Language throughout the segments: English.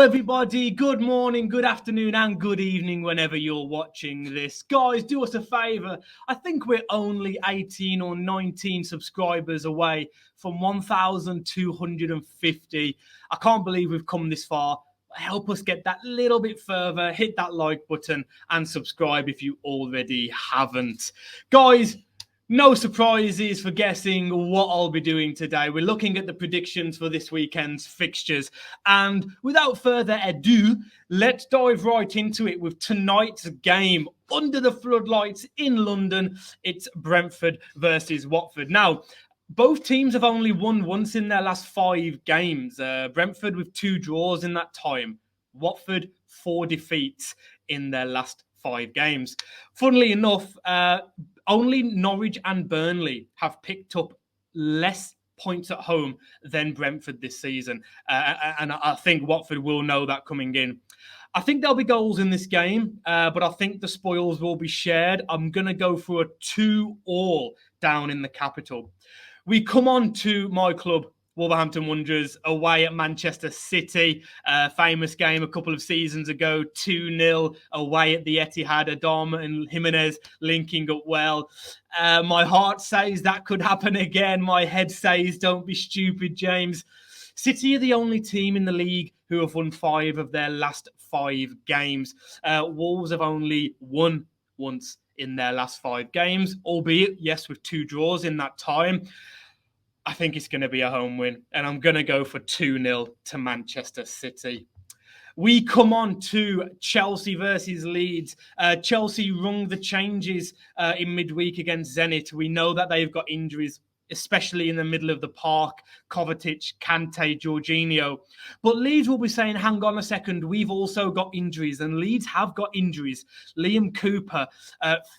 everybody. Good morning, good afternoon, and good evening whenever you're watching this. Guys, do us a favour. I think we're only 18 or 19 subscribers away from 1,250. I can't believe we've come this far. Help us get that little bit further. Hit that like button and subscribe if you already haven't. Guys, no surprises for guessing what I'll be doing today. We're looking at the predictions for this weekend's fixtures. And without further ado, let's dive right into it with tonight's game. Under the floodlights in London, it's Brentford versus Watford. Now, both teams have only won once in their last 5 games. Brentford with 2 draws in that time. Watford, 4 defeats in their last 5 games. Funnily enough, only Norwich and Burnley have picked up less points at home than Brentford this season. And I think Watford will know that coming in. I think there'll be goals in this game, but I think the spoils will be shared. I'm going to go for a 2-2 down in the capital. We come on to my club, Wolverhampton Wanderers, away at Manchester City. Famous game a couple of seasons ago, 2-0 away at the Etihad. Adama and Jimenez linking up well. My heart says that could happen again. My head says, don't be stupid, James. City are the only team in the league who have won 5 of their last 5 games. Wolves have only won once in their last 5 games, albeit, yes, with 2 draws in that time. I think it's going to be a home win, and I'm going to go for 2-0 to Manchester City. We come on to Chelsea versus Leeds. Chelsea rung the changes in midweek against Zenit. We know that they've got injuries, especially in the middle of the park. Kovacic, Kante, Jorginho. But Leeds will be saying, hang on a second, we've also got injuries. And Leeds have got injuries. Liam Cooper,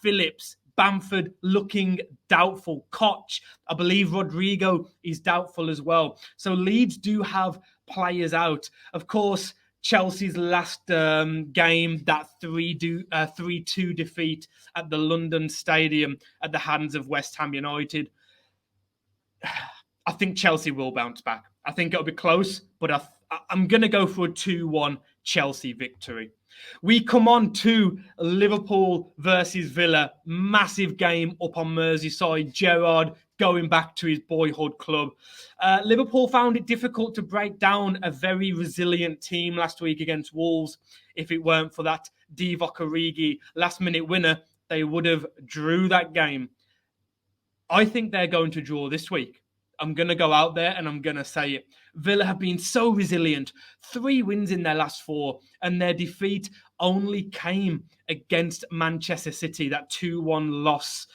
Phillips, Bamford looking doubtful. Koch, I believe Rodrigo is doubtful as well. So Leeds do have players out. Of course, Chelsea's last game, that 3-2 defeat at the London Stadium at the hands of West Ham United. I think Chelsea will bounce back. I think it'll be close, but I'm going to go for a 2-1 Chelsea victory. We come on to Liverpool versus Villa. Massive game up on Merseyside. Gerrard going back to his boyhood club. Liverpool found it difficult to break down a very resilient team last week against Wolves. If it weren't for that Divock Origi last-minute winner, they would have drew that game. I think they're going to draw this week. I'm going to go out there and I'm going to say it. Villa have been so resilient. 3 wins in their last 4, and their defeat only came against Manchester City, that 2-1 loss.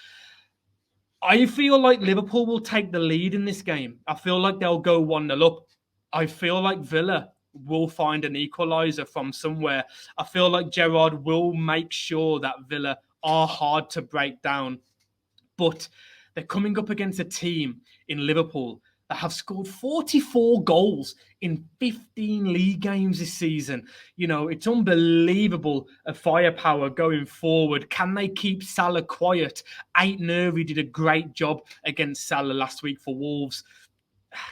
I feel like Liverpool will take the lead in this game. I feel like they'll go 1-0 up. I feel like Villa will find an equaliser from somewhere. I feel like Gerrard will make sure that Villa are hard to break down. But they're coming up against a team in Liverpool that have scored 44 goals in 15 league games this season. You know, it's unbelievable firepower going forward. Can they keep Salah quiet? Ait-Nouri did a great job against Salah last week for Wolves.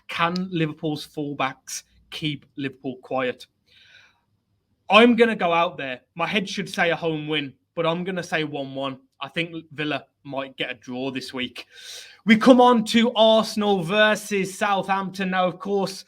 Can Liverpool's fullbacks keep Liverpool quiet? I'm going to go out there. My head should say a home win, but I'm going to say 1-1. I think Villa might get a draw this week. We come on to Arsenal versus Southampton. Now, of course,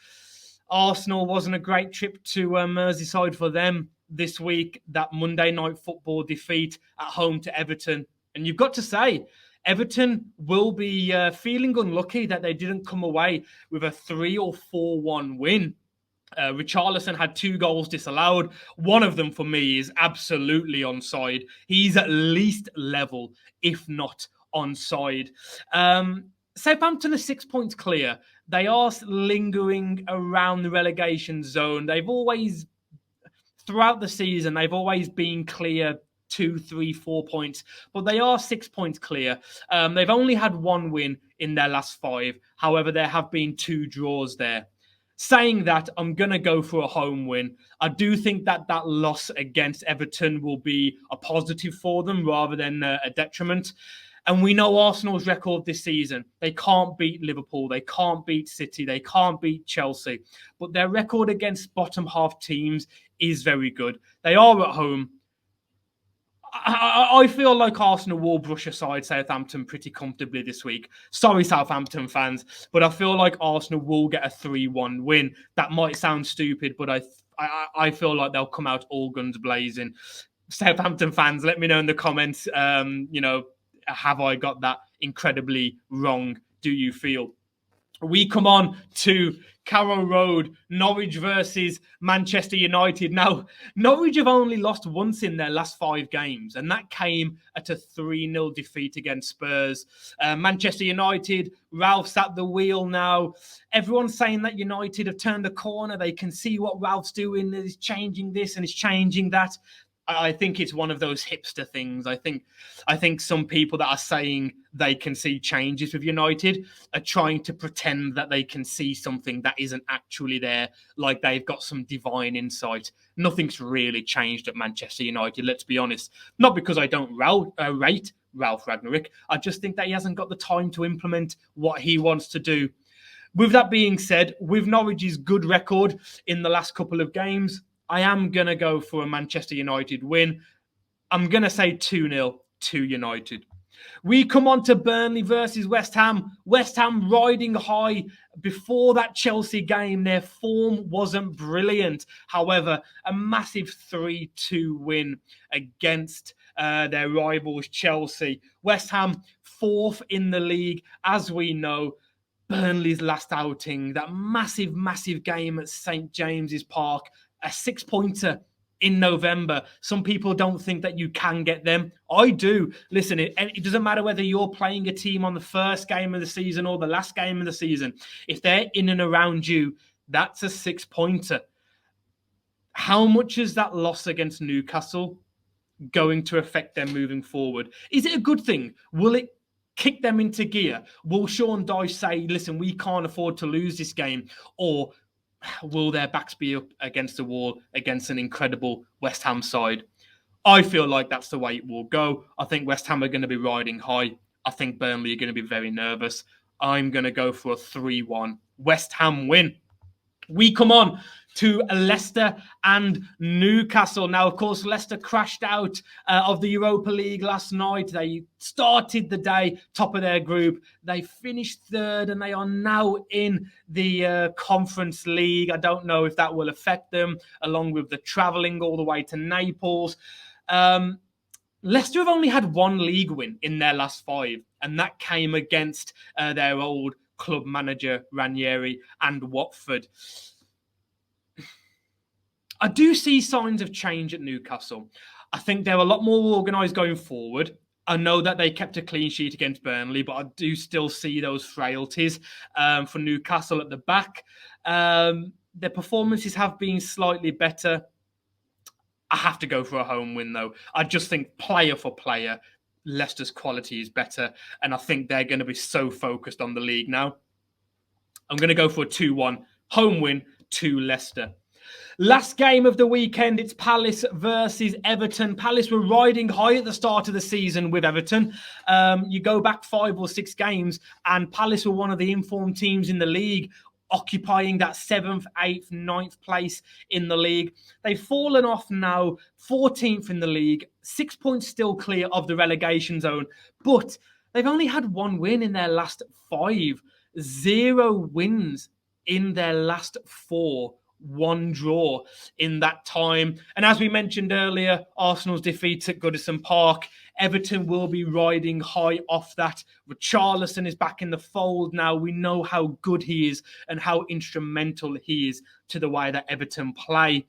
Arsenal wasn't a great trip to Merseyside for them this week. That Monday night football defeat at home to Everton. And you've got to say, Everton will be feeling unlucky that they didn't come away with a 3 or 4-1 win. Richarlison had 2 goals disallowed. One of them, for me, is absolutely onside. He's at least level, if not onside. Southampton are 6 points clear. They are lingering around the relegation zone. They've always, throughout the season, they've always been clear 2, 3, 4 points, but they are 6 points clear. They've only had 1 win in their last 5. However, there have been 2 draws there. Saying that, I'm going to go for a home win. I do think that loss against Everton will be a positive for them rather than a detriment. And we know Arsenal's record this season. They can't beat Liverpool. They can't beat City. They can't beat Chelsea. But their record against bottom half teams is very good. They are at home. I feel like Arsenal will brush aside Southampton pretty comfortably this week. Sorry, Southampton fans, but I feel like Arsenal will get a 3-1 win. That might sound stupid, but I feel like they'll come out all guns blazing. Southampton fans, let me know in the comments, have I got that incredibly wrong? Do you feel? We come on to Carrow Road, Norwich versus Manchester United. Now, Norwich have only lost once in their last 5 games, and that came at a 3-0 defeat against Spurs. Manchester United, Ralph's at the wheel now. Everyone's saying that United have turned the corner. They can see what Ralph's doing. He's changing this and he's changing that. I think it's one of those hipster things. I think some people that are saying they can see changes with United are trying to pretend that they can see something that isn't actually there, like they've got some divine insight. Nothing's really changed at Manchester United, let's be honest. Not because I don't rate Ralph Ragnick. I just think that he hasn't got the time to implement what he wants to do. With that being said, with Norwich's good record in the last couple of games, I am going to go for a Manchester United win. I'm going to say 2-0 to United. We come on to Burnley versus West Ham. West Ham riding high before that Chelsea game. Their form wasn't brilliant. However, a massive 3-2 win against their rivals Chelsea. West Ham 4th in the league, as we know. Burnley's last outing, that massive game at St. James's Park, a 6-pointer in November. Some people don't think that you can get them. I do. Listen, it doesn't matter whether you're playing a team on the first game of the season or the last game of the season. If they're in and around you, that's a 6-pointer. How much is that loss against Newcastle going to affect them moving forward? Is it a good thing? Will it kick them into gear? Will Sean Dyche say, listen, we can't afford to lose this game? Or will their backs be up against the wall against an incredible West Ham side? I feel like that's the way it will go. I think West Ham are going to be riding high. I think Burnley are going to be very nervous. I'm going to go for a 3-1 West Ham win. We come on to Leicester and Newcastle. Now, of course, Leicester crashed out of the Europa League last night. They started the day top of their group. They finished 3rd and they are now in the Conference League. I don't know if that will affect them, along with the travelling all the way to Naples. Leicester have only had 1 league win in their last 5, and that came against their old club manager, Ranieri, and Watford. I do see signs of change at Newcastle. I think they're a lot more organised going forward. I know that they kept a clean sheet against Burnley, but I do still see those frailties for Newcastle at the back. Their performances have been slightly better. I have to go for a home win, though. I just think player for player, Leicester's quality is better, and I think they're going to be so focused on the league now. I'm going to go for a 2-1 home win to Leicester. Last game of the weekend, it's Palace versus Everton. Palace were riding high at the start of the season with Everton. You go back 5 or 6 games, and Palace were one of the informed teams in the league, occupying that 7th, 8th, 9th place in the league. They've fallen off now, 14th in the league, 6 points still clear of the relegation zone, but they've only had 1 win in their last 5, 0 wins in their last 4. 1 draw in that time. And as we mentioned earlier, Arsenal's defeat at Goodison Park, Everton will be riding high off that. Richarlison is back in the fold now. We know how good he is and how instrumental he is to the way that Everton play.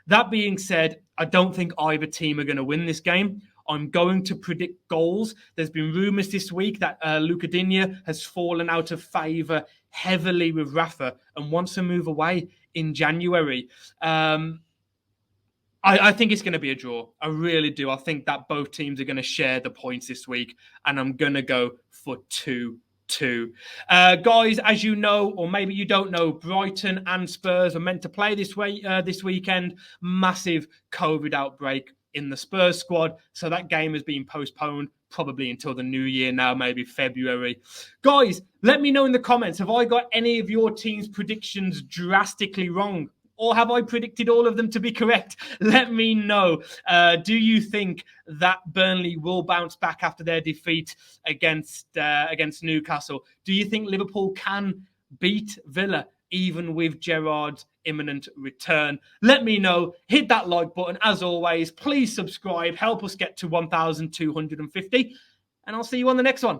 That being said, I don't think either team are going to win this game. I'm going to predict goals. There's been rumours this week that Luca Digne has fallen out of favour heavily with Rafa and wants to move away in January. I think it's going to be a draw. I really do. I think that both teams are going to share the points this week, and I'm going to go for 2-2. Guys, as you know, or maybe you don't know, Brighton and Spurs are meant to play this weekend. Massive COVID outbreak in the Spurs squad, so that game has been postponed probably until the new year now, maybe February. Guys, let me know in the comments, have I got any of your team's predictions drastically wrong? Or have I predicted all of them to be correct? Let me know. Do you think that Burnley will bounce back after their defeat against Newcastle? Do you think Liverpool can beat Villa even with Gerrard's imminent return? Let me know. Hit that like button. As always, please subscribe. Help us get to 1,250. And I'll see you on the next one.